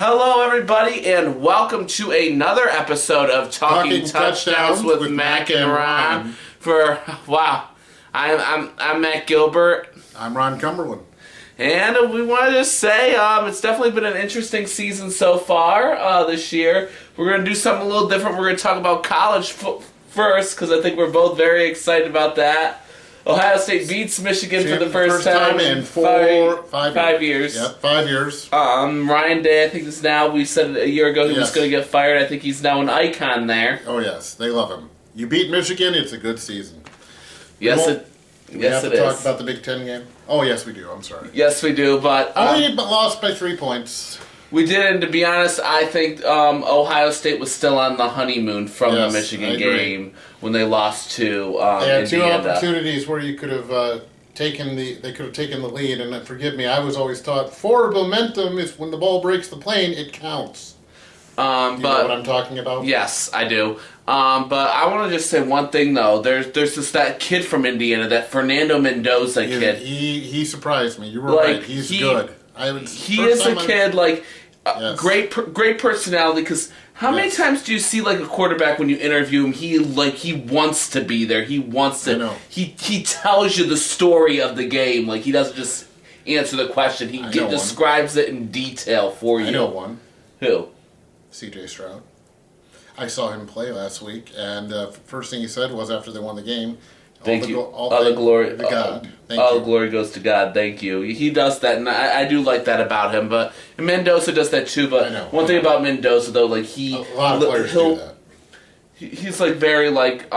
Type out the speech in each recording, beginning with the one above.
Hello, everybody, and welcome to another episode of Talking Touchdowns with Mac and Ron. I'm Matt Gilbert. I'm Ron Cumberland. And we wanted to say it's definitely been an interesting season so far this year. We're going to do something a little different. We're going to talk about college first, because I think we're both very excited about that. Ohio State beats Michigan for the first time in five years. Yep, 5 years. Ryan Day, I think this now, we said a year ago he was going to get fired. I think he's now an icon there. Oh, yes. They love him. You beat Michigan, it's a good season. Yes, we have to talk about the Big Ten game? Oh, yes, we do. I'm sorry. Yes, we do, but... Only lost by 3 points. We did, and to be honest, I think Ohio State was still on the honeymoon from the Michigan game when they lost to They had Indiana. 2 opportunities where you could have taken the lead, and forgive me, I was always taught forward momentum is when the ball breaks the plane, it counts. Do you know what I'm talking about? Yes, I do. But I want to just say one thing though. There's that kid from Indiana, that Fernando Mendoza kid. He surprised me. You were right. He's good. He is a kid great personality. Because how many times do you see like a quarterback when you interview him? He wants to be there. He wants to. I know. He tells you the story of the game. Like he doesn't just answer the question. He describes it in detail for you. I know one. Who? C.J. Stroud. I saw him play last week, and first thing he said was after they won the game, Thank you. All the glory to God. All the glory goes to God. Thank you. He does that, and I do like that about him. But Mendoza does that too. But one thing about Mendoza, though, like a lot of players do that. He's like very like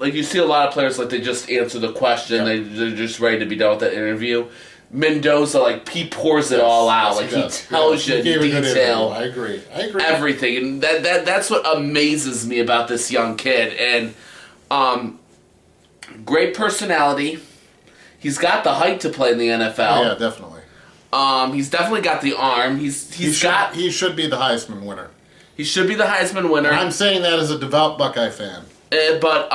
you see a lot of players like they just answer the question. Yep. They're just ready to be done with that interview. Mendoza, he pours it all out. He tells you in detail. I agree. Everything, and that's what amazes me about this young kid. And great personality. He's got the height to play in the NFL. Oh, yeah, definitely. He's definitely got the arm. He should be the Heisman winner. He should be the Heisman winner. I'm saying that as a devout Buckeye fan. But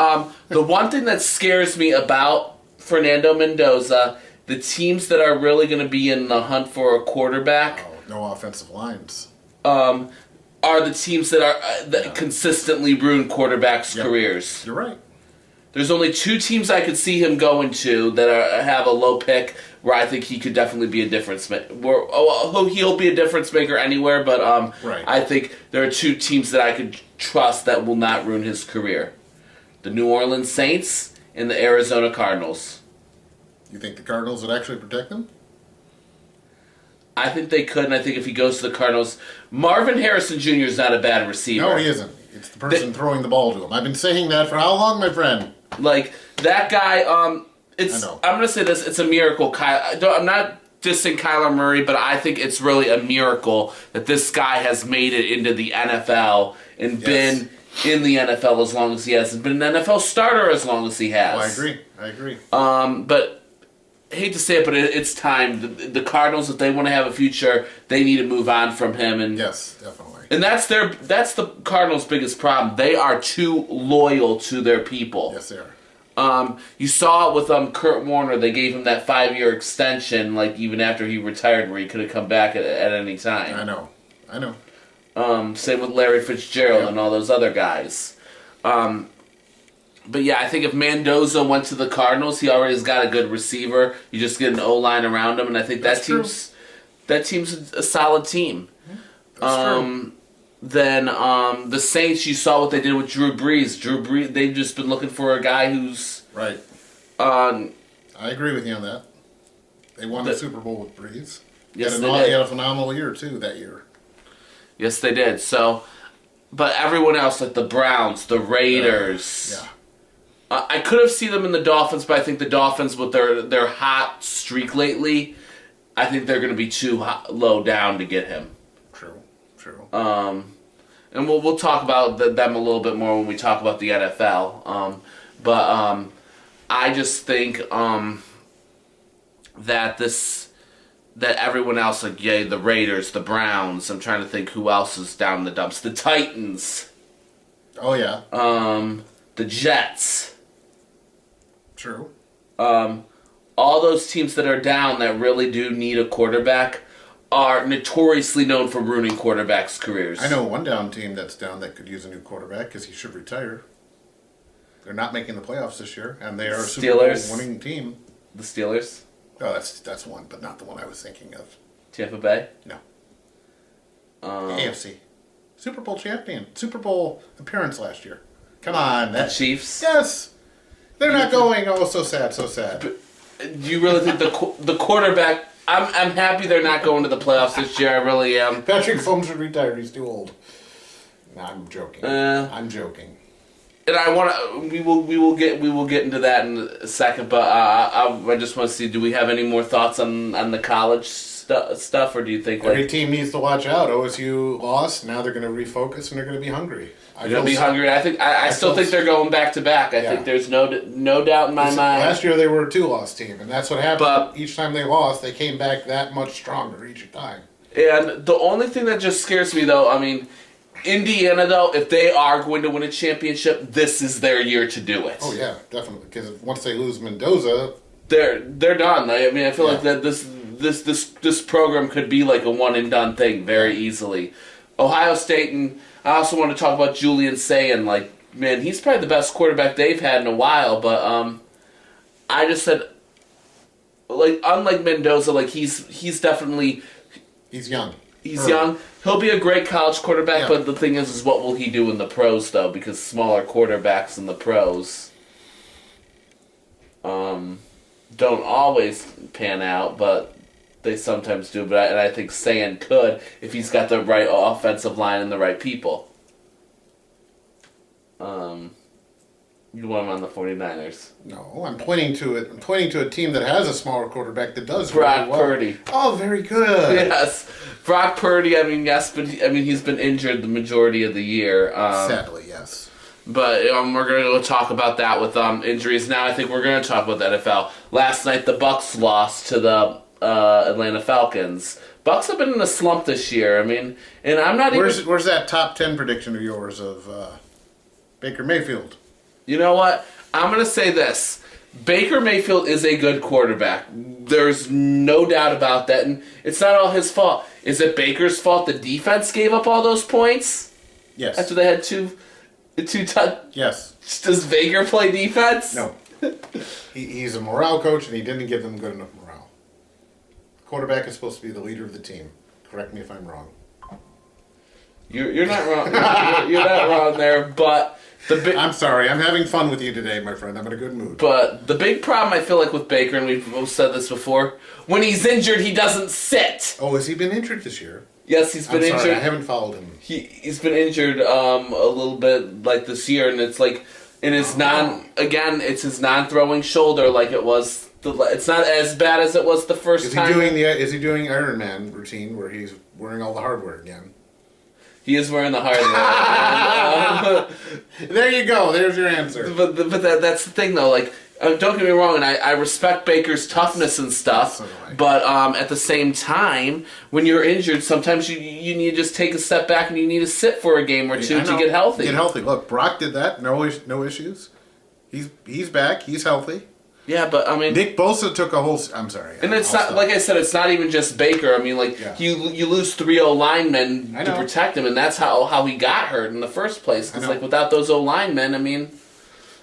the one thing that scares me about Fernando Mendoza, the teams that are really going to be in the hunt for a quarterback... Oh, no offensive lines. Are the teams that consistently ruin quarterbacks' careers. You're right. There's only 2 teams I could see him going to that have a low pick where I think he could definitely be a difference maker. He'll be a difference maker anywhere, but I think there are 2 teams that I could trust that will not ruin his career. The New Orleans Saints and the Arizona Cardinals. You think the Cardinals would actually protect him? I think they could, and I think if he goes to the Cardinals... Marvin Harrison Jr. is not a bad receiver. No, he isn't. It's the person throwing the ball to him. I've been saying that for how long, my friend? Like, that guy, I'm going to say this, it's a miracle. I'm not dissing Kyler Murray, but I think it's really a miracle that this guy has made it into the NFL and been in the NFL as long as he has, and been an NFL starter as long as he has. Oh, I agree. But I hate to say it, but it's time. The Cardinals, if they want to have a future, they need to move on from him. And yes, definitely. And that's the Cardinals' biggest problem. They are too loyal to their people. Yes, they are. You saw it with Kurt Warner. They gave him that 5-year extension, like even after he retired, where he could have come back at any time. I know. Same with Larry Fitzgerald and all those other guys. But yeah, I think if Mendoza went to the Cardinals, he already has got a good receiver. You just get an O-line around him, and I think that team's a solid team. That's true. Then the Saints, you saw what they did with Drew Brees. They've just been looking for a guy who's... Right. I agree with you on that. They won the Super Bowl with Brees. Yes, they had a phenomenal year, too, that year. Yes, they did. So, but everyone else, like the Browns, the Raiders... I could have seen them in the Dolphins, but I think the Dolphins, with their hot streak lately, I think they're going to be too low down to get him. True. And we'll talk about them a little bit more when we talk about the NFL. But I just think that everyone else, the Raiders, the Browns. I'm trying to think who else is down in the dumps. The Titans. Oh yeah. The Jets. True. All those teams that are down that really do need a quarterback are notoriously known for ruining quarterbacks' careers. I know one down team that's down that could use a new quarterback because he should retire. They're not making the playoffs this year, and they are a Super Bowl winning team. The Steelers? Oh, that's one, but not the one I was thinking of. Tampa Bay? No. AFC. Super Bowl champion. Super Bowl appearance last year. Come on. The Chiefs? Yes. They're not going. Oh, so sad, so sad. But do you really think the quarterback... I'm happy they're not going to the playoffs this year. I really am. Patrick Mahomes should retire. He's too old. No, I'm joking. I'm joking. And I want to. We will get into that in a second. But I just want to see. Do we have any more thoughts on the college stuff, or do you think every team needs to watch out? OSU lost. Now they're going to refocus and they're going to be hungry. They're going to be hungry. I still think they're going back to back. I think there's no doubt in my mind. Last year they were a 2-loss team, and that's what happened. But each time they lost, they came back that much stronger each time. And the only thing that just scares me, though, I mean, Indiana, though, if they are going to win a championship, this is their year to do it. Oh yeah, definitely. Because once they lose Mendoza, they're done. I mean, I feel like that this program could be like a one and done thing very easily. Ohio State, and I also want to talk about Julian Sayin. Like, man, he's probably the best quarterback they've had in a while. But I just said, like, unlike Mendoza, like he's definitely young. He's young. He'll be a great college quarterback, but the thing is what will he do in the pros, though? Because smaller quarterbacks in the pros don't always pan out, but they sometimes do. But I think Sayin could if he's got the right offensive line and the right people. You want him on the 49ers? No, I'm pointing to it. I'm pointing to a team that has a smaller quarterback that does Brock Purdy. Oh, very good. Yes, Brock Purdy. I mean, yes, but he's been injured the majority of the year. Sadly, yes. But we're going to go talk about that with injuries. Now I think we're going to talk about the NFL. Last night the Bucs lost to the Atlanta Falcons. Bucs have been in a slump this year. I mean, and I'm not even... Where's that top 10 prediction of yours of Baker Mayfield? You know what? I'm going to say this. Baker Mayfield is a good quarterback. There's no doubt about that. And it's not all his fault. Is it Baker's fault the defense gave up all those points? Yes. After they had two Yes. Does Baker play defense? No. He's a morale coach, and he didn't give them good enough morale. The quarterback is supposed to be the leader of the team. Correct me if I'm wrong. You're not wrong. You're not wrong there, but... I'm sorry. I'm having fun with you today, my friend. I'm in a good mood. But the big problem I feel like with Baker, and we've both said this before, when he's injured, he doesn't sit. Oh, has he been injured this year? Yes, he's been injured. Sorry, I haven't followed him. He's been injured a little bit like this year, and it's like in his it's his non-throwing shoulder like it was. It's not as bad as it was the first time. Is he doing Iron Man routine where he's wearing all the hardware again? He is wearing the hardware. There you go. There's your answer. But that's the thing, though. Like, don't get me wrong, and I respect Baker's toughness and stuff. So but at the same time, when you're injured, sometimes you need to just take a step back and you need to sit for a game or two to get healthy. Get healthy. Look, Brock did that. No issues. He's back. He's healthy. Yeah, but I mean, Nick Bosa took a whole. I'm sorry, and it's not like I said. It's not even just Baker. I mean, like you lose 3 O linemen to protect him, and that's how he got hurt in the first place. Because like without those O linemen, I mean,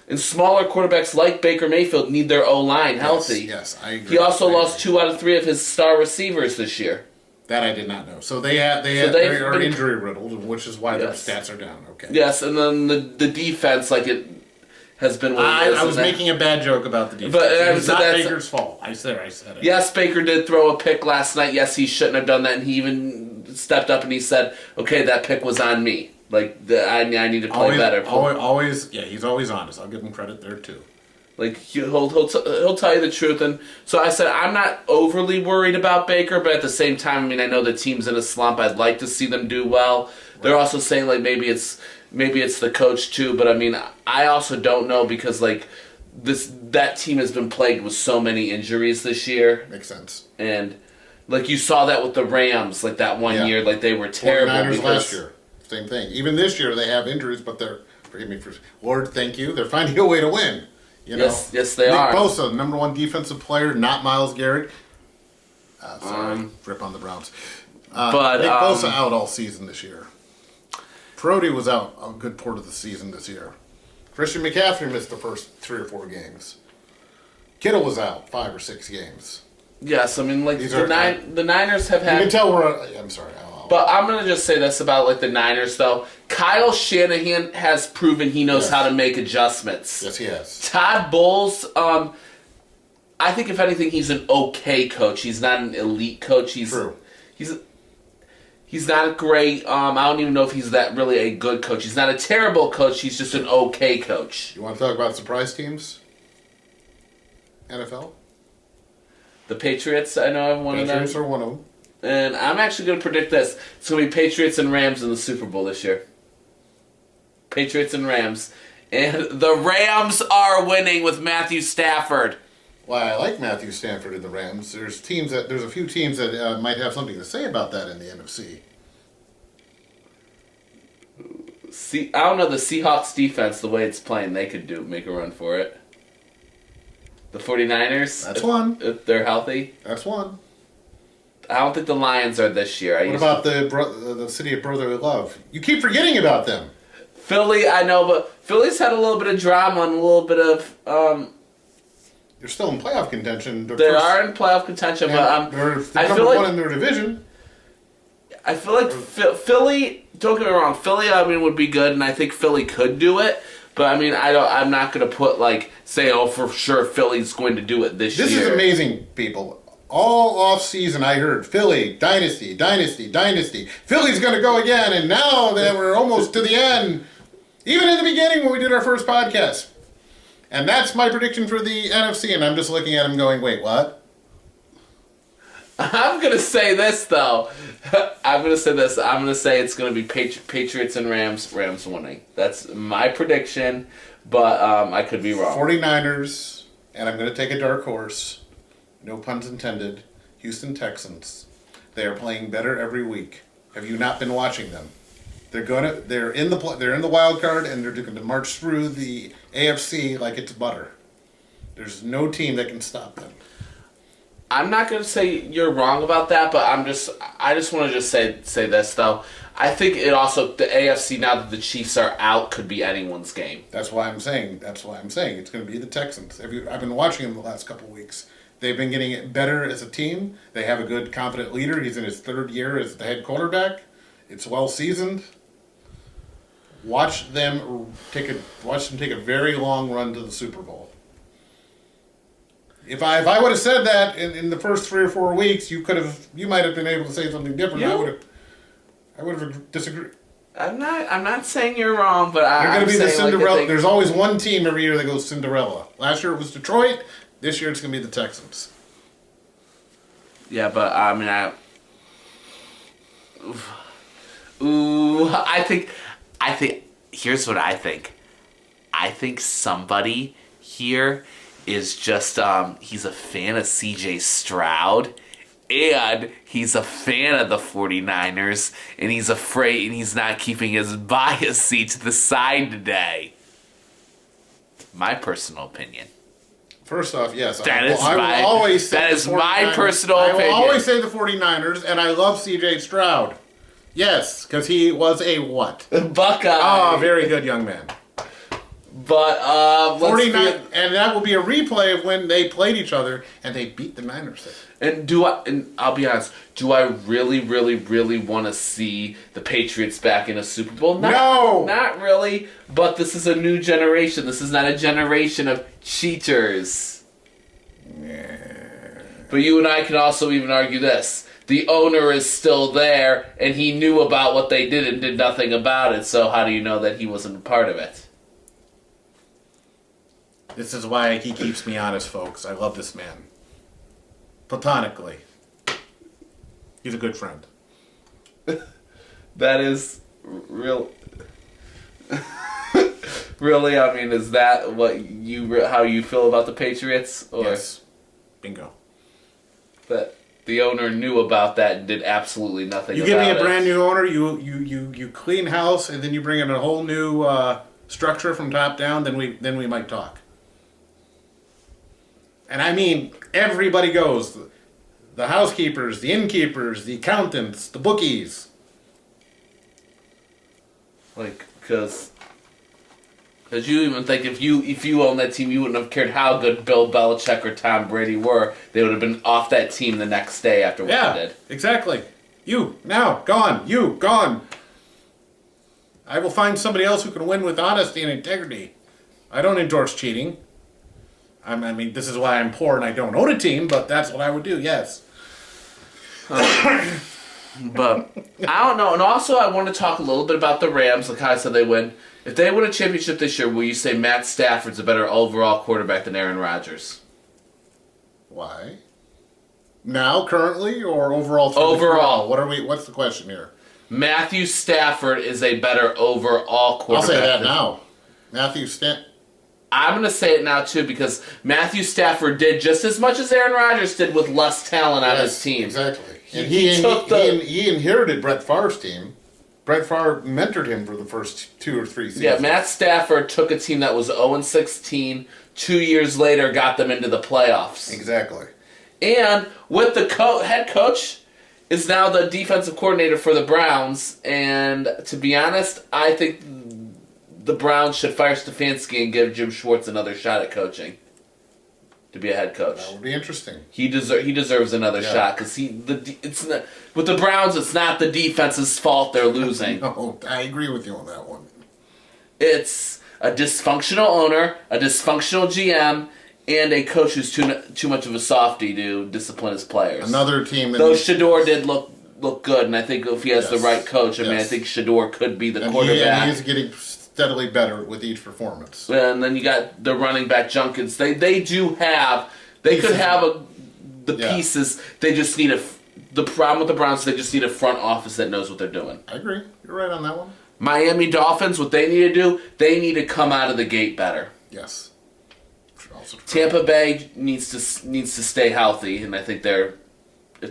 and smaller quarterbacks like Baker Mayfield need their O line healthy. Yes, I agree. He also lost 2 out of 3 of his star receivers this year. That I did not know. So they are injury riddled, which is why their stats are down. Okay. Yes, and then the defense, like it has been. I was making a bad joke about the defense. But it's not Baker's fault. I said it. Yes, Baker did throw a pick last night. Yes, he shouldn't have done that, and he even stepped up and he said, "Okay, that pick was on me. Like I need to play better." Always, he's always honest. I'll give him credit there too. Like he'll tell you the truth, and so I said I'm not overly worried about Baker, but at the same time, I mean I know the team's in a slump. I'd like to see them do well. Right. They're also saying like maybe it's the coach too, but I mean I also don't know because like that team has been plagued with so many injuries this year. Makes sense. And like you saw that with the Rams, like that one year, like they were terrible. 49ers last year, same thing. Even this year they have injuries, but forgive me for Lord, thank you. They're finding a way to win. You know? Yes, they are. Nick Bosa, #1 defensive player, not Myles Garrett. Sorry, rip on the Browns. Nick Bosa out all season this year. Perotti was out a good part of the season this year. Christian McCaffrey missed the first 3 or 4 games. Kittle was out 5 or 6 games. Yes, I mean, like, the Niners have had... You can tell I'm sorry. But I'm going to just say this about, like, the Niners, though. Kyle Shanahan has proven he knows how to make adjustments. Yes, he has. Todd Bowles, I think, if anything, he's an okay coach. He's not an elite coach. True. He's not great. I don't even know if he's that really a good coach. He's not a terrible coach. He's just an okay coach. You want to talk about surprise teams? NFL? The Patriots, I know I'm one of them. Patriots are one of them. And I'm actually going to predict this. It's going to be Patriots and Rams in the Super Bowl this year. Patriots and Rams. And the Rams are winning with Matthew Stafford. Well, I like Matthew Stafford in the Rams. There's a few teams that might have something to say about that in the NFC. I don't know, the Seahawks defense, the way it's playing, they could make a run for it. The 49ers? That's one. If they're healthy? That's one. I don't think the Lions are this year. What about the city of brotherly love? You keep forgetting about them. Philly, I know, but Philly's had a little bit of drama and a little bit of... They're still in playoff contention. They are in playoff contention, but they're number one in their division. I feel like Philly, don't get me wrong, Philly, I mean, would be good, and I think Philly could do it. But I mean, I'm not going to say, for sure Philly's going to do it this year. This is amazing, people. All off season, I heard Philly dynasty. Philly's going to go again, and now that we're almost to the end, even in the beginning when we did our first podcast, and that's my prediction for the NFC. And I'm just looking at him, going, "Wait, what?" I'm going to say this though. I'm going to say it's going to be Patriots and Rams. Rams winning. That's my prediction, but I could be wrong. 49ers, and I'm going to take a dark horse. No puns intended. Houston Texans. They are playing better every week. Have you not been watching them? They're in the wild card, and they're going to march through the AFC like it's butter. There's no team that can stop them. I'm not going to say you're wrong about that, but I just want to say this though. I think it also, the AFC, now that the Chiefs are out, could be anyone's game. That's why I'm saying it's going to be the Texans. I've been watching them the last couple of weeks. They've been getting it better as a team. They have a good, competent leader. He's in his 3rd year as the head quarterback. It's well seasoned. Watch them take a very long run to the Super Bowl. If I would have said that in the first 3 or 4 weeks, you might have been able to say something different. Yeah. I would have disagreed. I'm not saying you're wrong, but I'm going to be the Cinderella. There's always one team every year that goes Cinderella. Last year it was Detroit. This year it's going to be the Texans. Yeah, but I mean, I think. Here's what I think. I think somebody here is just he's a fan of C.J. Stroud, and he's a fan of the 49ers, and he's afraid, and he's not keeping his bias seat to the side today. My personal opinion. First off, yes. That is my personal opinion. I will always say the 49ers, and I love C.J. Stroud. Yes, because he was a what? Buckeye. Oh, very good young man. But 49, and that will be a replay of when they played each other and they beat the Niners. And I'll be honest, do I really, really, really want to see the Patriots back in a Super Bowl? No! Not really, but this is a new generation. This is not a generation of cheaters. Yeah. But you and I can also even argue this. The owner is still there, and he knew about what they did and did nothing about it, so how do you know that he wasn't a part of it? This is why he keeps me honest, folks. I love this man. Platonically. He's a good friend. That is real. Really, I mean, is that how you feel about the Patriots? Or yes. Bingo. That the owner knew about that and did absolutely nothing about it. You give me a brand new owner, you clean house, and then you bring in a whole new structure from top down, then we might talk. And I mean, everybody goes. the housekeepers, the innkeepers, the accountants, the bookies. Like, because you even think if you owned that team, you wouldn't have cared how good Bill Belichick or Tom Brady were. They would have been off that team the next day after what they did. Exactly. You, now, gone. You, gone. I will find somebody else who can win with honesty and integrity. I don't endorse cheating. I mean, this is why I'm poor and I don't own a team, but that's what I would do, yes. But I don't know. And also, I want to talk a little bit about the Rams, like how I said they win. If they win a championship this year, will you say Matt Stafford's a better overall quarterback than Aaron Rodgers? Why? Now, currently, or overall? Overall. What's the question here? Matthew Stafford is a better overall quarterback. I'll say that now. Matthew Stafford. I'm going to say it now, too, because Matthew Stafford did just as much as Aaron Rodgers did with less talent on his team. Exactly. And he inherited Brett Favre's team. Brett Favre mentored him for the first 2 or 3 seasons. Yeah, Matt Stafford took a team that was 0-16, 2 years later got them into the playoffs. Exactly. And with the head coach is now the defensive coordinator for the Browns. And to be honest, I think the Browns should fire Stefanski and give Jim Schwartz another shot at coaching to be a head coach. That would be interesting. He deserves another shot because with the Browns, it's not the defense's fault they're losing. No, I agree with you on that one. It's a dysfunctional owner, a dysfunctional GM, and a coach who's too much of a softie to discipline his players. Another team. Though Shador did look good, and I think if he has the right coach, I mean, I think Shador could be the quarterback. He is getting steadily better with each performance. And then you got the running back Junkins. They could have the pieces. They just need the problem with the Browns. They just need a front office that knows what they're doing. I agree. You're right on that one. Miami Dolphins, what they need to do, they need to come out of the gate better. Yes. Tampa Bay needs to stay healthy, and I think if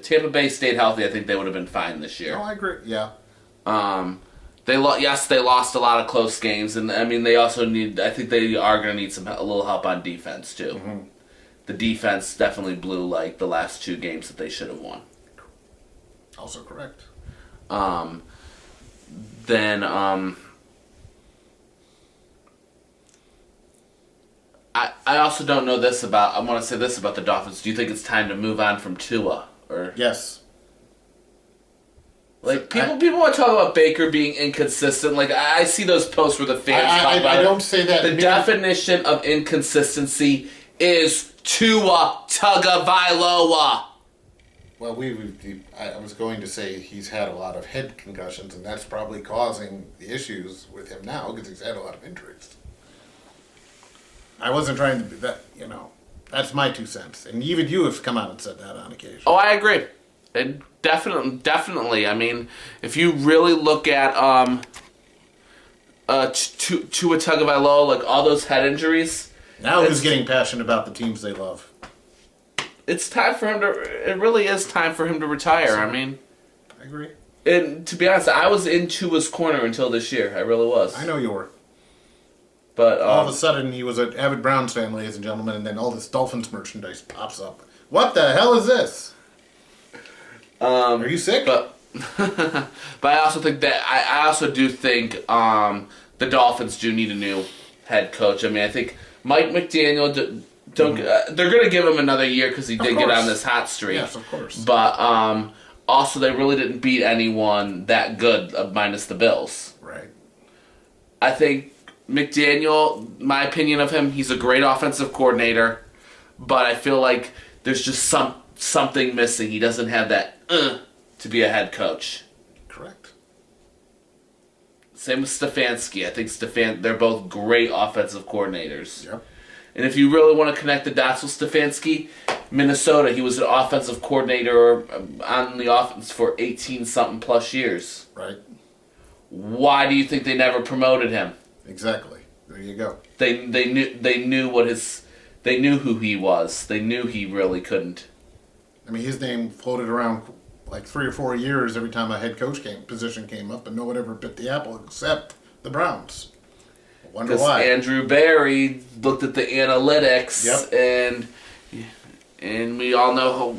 Tampa Bay stayed healthy, I think they would have been fine this year. Oh, I agree. Yeah. They lost a lot of close games, and I mean I think they are going to need a little help on defense too. Mm-hmm. The defense definitely blew like the last 2 games that they should have won. Also correct. I also don't know this about. I want to say this about the Dolphins. Do you think it's time to move on from Tua? Or yes. Like people want to talk about Baker being inconsistent. Like I see those posts where the fans talk about I don't say that. The definition of inconsistency is Tua Tagovailoa. Well, I was going to say he's had a lot of head concussions, and that's probably causing the issues with him now because he's had a lot of injuries. I wasn't trying to do that, That's my 2 cents, and even you have come out and said that on occasion. Oh, I agree. And definitely. I mean, if you really look at Tua Tagovailoa, like all those head injuries. Now who's getting passionate about the teams they love? It's time for him to. It really is time for him to retire. I mean, I agree. And to be honest, I was in Tua's corner until this year. I really was. I know you were. But all of a sudden, he was an avid Browns fan, ladies and gentlemen, and then all this Dolphins merchandise pops up. What the hell is this? Are you sick? But I also think that I also do think the Dolphins do need a new head coach. I mean, I think Mike McDaniel they're going to give him another year because he did get on this hot streak. Yes, of course. But also, they really didn't beat anyone that good, minus the Bills. Right. I think McDaniel, my opinion of him, he's a great offensive coordinator, but I feel like there's just something missing. He doesn't have that to be a head coach. Correct. Same with Stefanski. I think they're both great offensive coordinators. Yep. And if you really want to connect the dots with Stefanski, Minnesota, he was an offensive coordinator on the offense for 18-something plus years. Right. Why do you think they never promoted him? Exactly. There you go. They knew who he was. They knew he really couldn't. I mean, his name floated around like 3 or 4 years every time a head coach position came up, and no one ever bit the apple except the Browns. I wonder why. Andrew Barry looked at the analytics, yep. and we all know how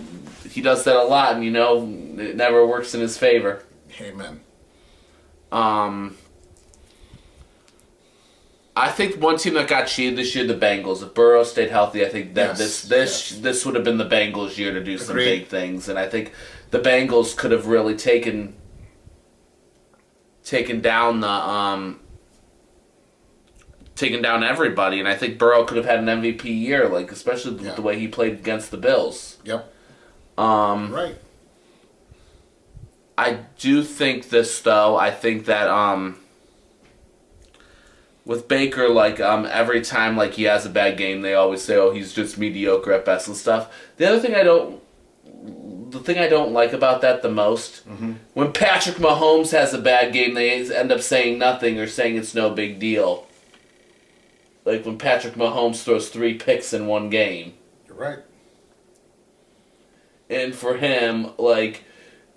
he does that a lot, and it never works in his favor. Amen. I think one team that got cheated this year, the Bengals. If Burrow stayed healthy, I think that this would have been the Bengals' year to do some big things, and I think the Bengals could have really taken down everybody, and I think Burrow could have had an MVP year, like especially with the way he played against the Bills. Yep. Right. I do think this though. I think that with Baker, like every time like he has a bad game, they always say, "Oh, he's just mediocre at best" and stuff. The thing I don't like about that the most, when Patrick Mahomes has a bad game, they end up saying nothing or saying it's no big deal. Like when Patrick Mahomes throws 3 picks in one game. You're right. And for him, like,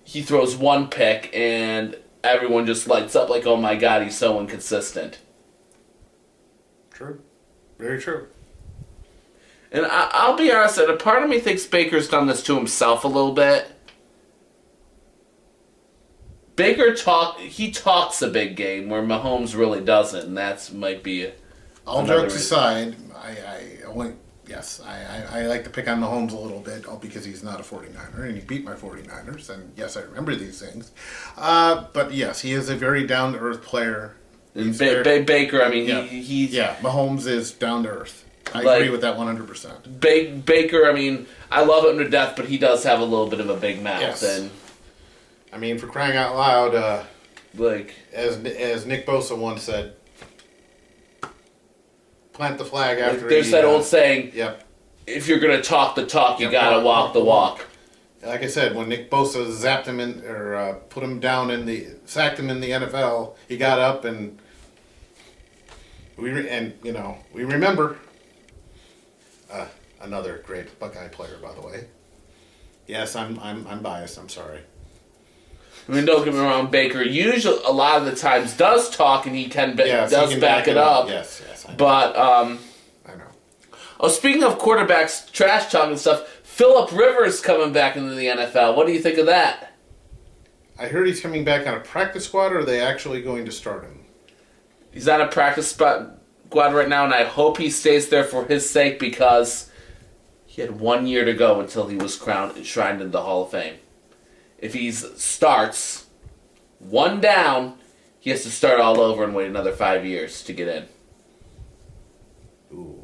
he throws 1 pick and everyone just lights up like, oh my God, he's so inconsistent. True. Very true. And I'll be honest, a part of me thinks Baker's done this to himself a little bit. Baker talks a big game where Mahomes really doesn't, and that might be all jokes aside, I like to pick on Mahomes a little bit, all because he's not a 49er, and he beat my 49ers, and yes, I remember these things. But yes, he is a very down-to-earth player. Baker, I mean, he's... Yeah, Mahomes is down-to-earth. I agree with that 100%. Baker, I mean, I love him to death, but he does have a little bit of a big mouth. Yes. And I mean, for crying out loud, like as Nick Bosa once said, plant the flag after. There's that old saying. Yep. If you're gonna talk the talk, you gotta walk the walk. Like I said, when Nick Bosa zapped him in or sacked him in the NFL, he got up and we remember another great Buckeye player, by the way. Yes, I'm biased. I'm sorry. I mean, don't get me wrong. Baker usually a lot of the times does talk, and he can back it up. Yes. But I know. Oh, speaking of quarterbacks, trash talk and stuff, Phillip Rivers coming back into the NFL. What do you think of that? I heard he's coming back on a practice squad, or are they actually going to start him? He's on a practice squad right now, and I hope he stays there for his sake because he had 1 year to go until he was enshrined in the Hall of Fame. If he starts 1 down, he has to start all over and wait another 5 years to get in. Ooh.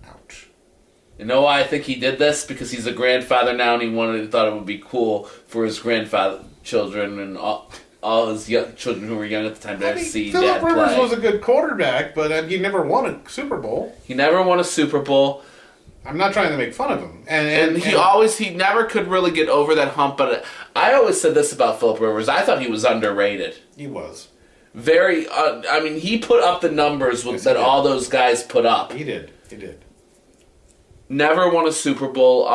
Ouch. You know why I think he did this? Because he's a grandfather now, and he thought it would be cool for his children and all his children who were young at the time to see Dad play. Phillip Rivers was a good quarterback, but he never won a Super Bowl. He never won a Super Bowl. I'm not trying to make fun of him. And he never could really get over that hump, but I always said this about Phillip Rivers. I thought he was underrated. He was. Very, I mean, he put up the numbers that all those guys put up. He did. Never won a Super Bowl.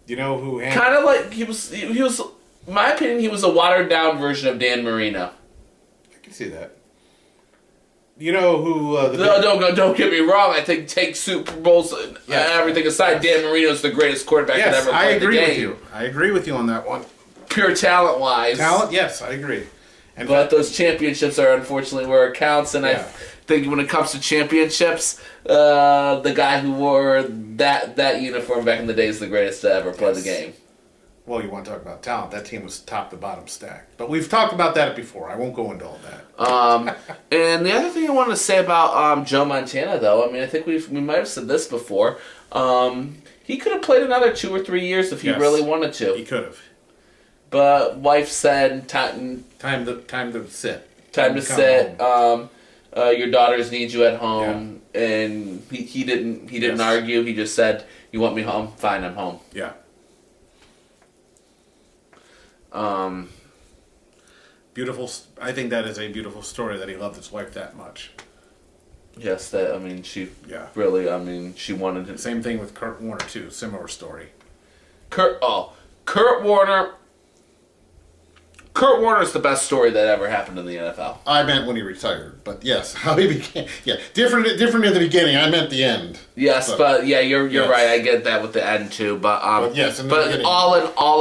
You know who? Kind of like he was. In my opinion, he was a watered down version of Dan Marino. I can see that. You know who? Don't get me wrong. I think take Super Bowls and everything aside, Dan Marino's the greatest quarterback that ever played the game. With you. I agree with you on that one. Pure talent wise. Yes, I agree. But those championships are unfortunately where it counts, and I think when it comes to championships, the guy who wore that uniform back in the day is the greatest to ever play the game. Well, you want to talk about talent. That team was top to bottom stacked. But we've talked about that before. I won't go into all that. And the other thing I wanted to say about Joe Montana, though, I mean, I think we might have said this before. He could have played another 2 or 3 years if he really wanted to. He could have. But wife said time to sit. Time to sit. Your daughters need you at home, and he didn't argue. He just said, "You want me home? Fine, I'm home." Yeah. Beautiful. I think that is a beautiful story that he loved his wife that much. Yes, she really, she wanted him. Same thing with Kurt Warner too. Similar story. Kurt Warner Kurt Warner's the best story that ever happened in the NFL. I meant when he retired, but yes, how he became. Yeah, different in the beginning. I meant the end. Yes, but yeah, you're right. I get that with the end too. But yes, but all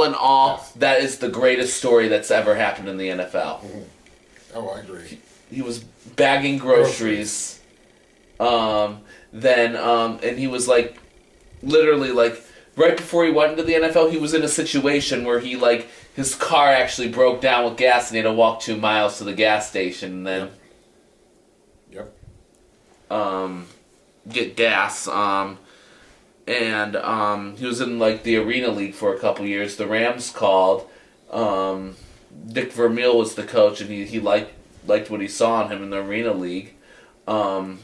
in all, yes. That is the greatest story that's ever happened in the NFL. Mm-hmm. Oh, I agree. He was bagging groceries. And he was like, literally like. Right before he went into the NFL, he was in a situation where his car actually broke down with gas and he had to walk 2 miles to the gas station and then get gas. He was in the Arena League for a couple years. The Rams called. Dick Vermeil was the coach and he liked what he saw in him in the Arena League. I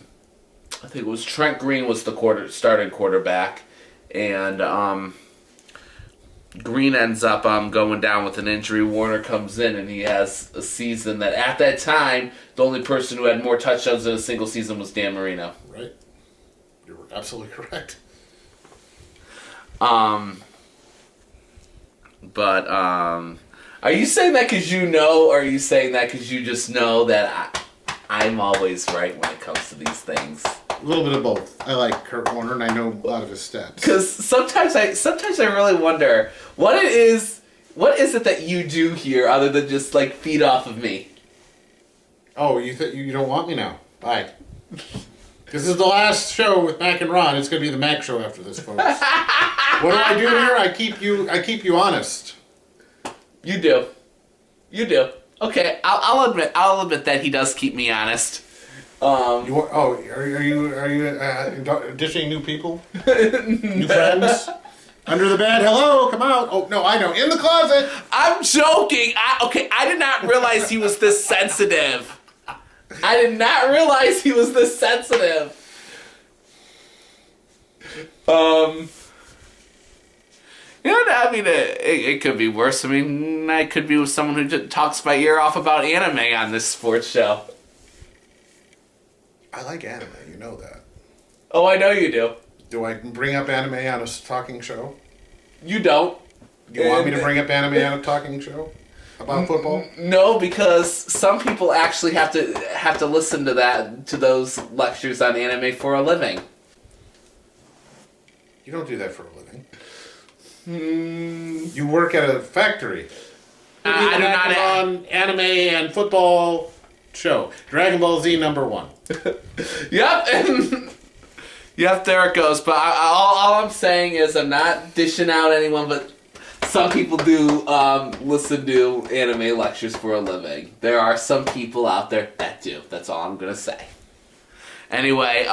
think it was Trent Green was the starting quarterback. And Green ends up going down with an injury. Warner comes in, and he has a season that, at that time, the only person who had more touchdowns in a single season was Dan Marino. Right. You're absolutely correct. Are you saying that because you know, or are you saying that because you just know that I'm always right when it comes to these things? A little bit of both. I like Kurt Warner, and I know a lot of his stats. Because sometimes I really wonder what is it that you do here other than just feed off of me? Oh, you don't want me now? Bye. This is the last show with Mac and Ron. It's going to be the Mac show after this, folks. What do I do here? I keep you honest. You do. Okay, I'll admit that he does keep me honest. Are you dishing new people? New friends? Under the bed? Hello, come out. Oh, no, I know. In the closet. I'm joking. I did not realize he was this sensitive. It could be worse. I mean, I could be with someone who just talks my ear off about anime on this sports show. I like anime, you know that. Oh, I know you do. Do I bring up anime on a talking show? You don't. You want me to bring up anime on a talking show? About football? No, because some people actually have to listen to those lectures on anime for a living. You don't do that for a living. You work at a factory. I do not on anime and football show. Dragon Ball Z #1. Yep, there it goes. But all I'm saying is I'm not dishing out anyone, but some people do listen to anime lectures for a living. There are some people out there that do. That's all I'm going to say. Anyway,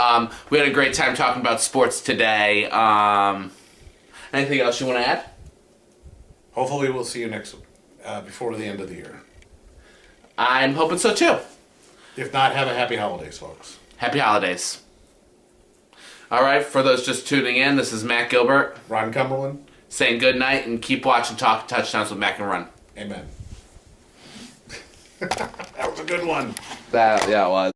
we had a great time talking about sports today. Anything else you want to add? Hopefully we'll see you before the end of the year. I'm hoping so too. If not, have a happy holidays, folks. Happy holidays. All right, for those just tuning in, this is Matt Gilbert. Ron Cumberland. Saying good night and keep watching Talking Touchdowns with Mac and Ron. Amen. That was a good one. Yeah, it was.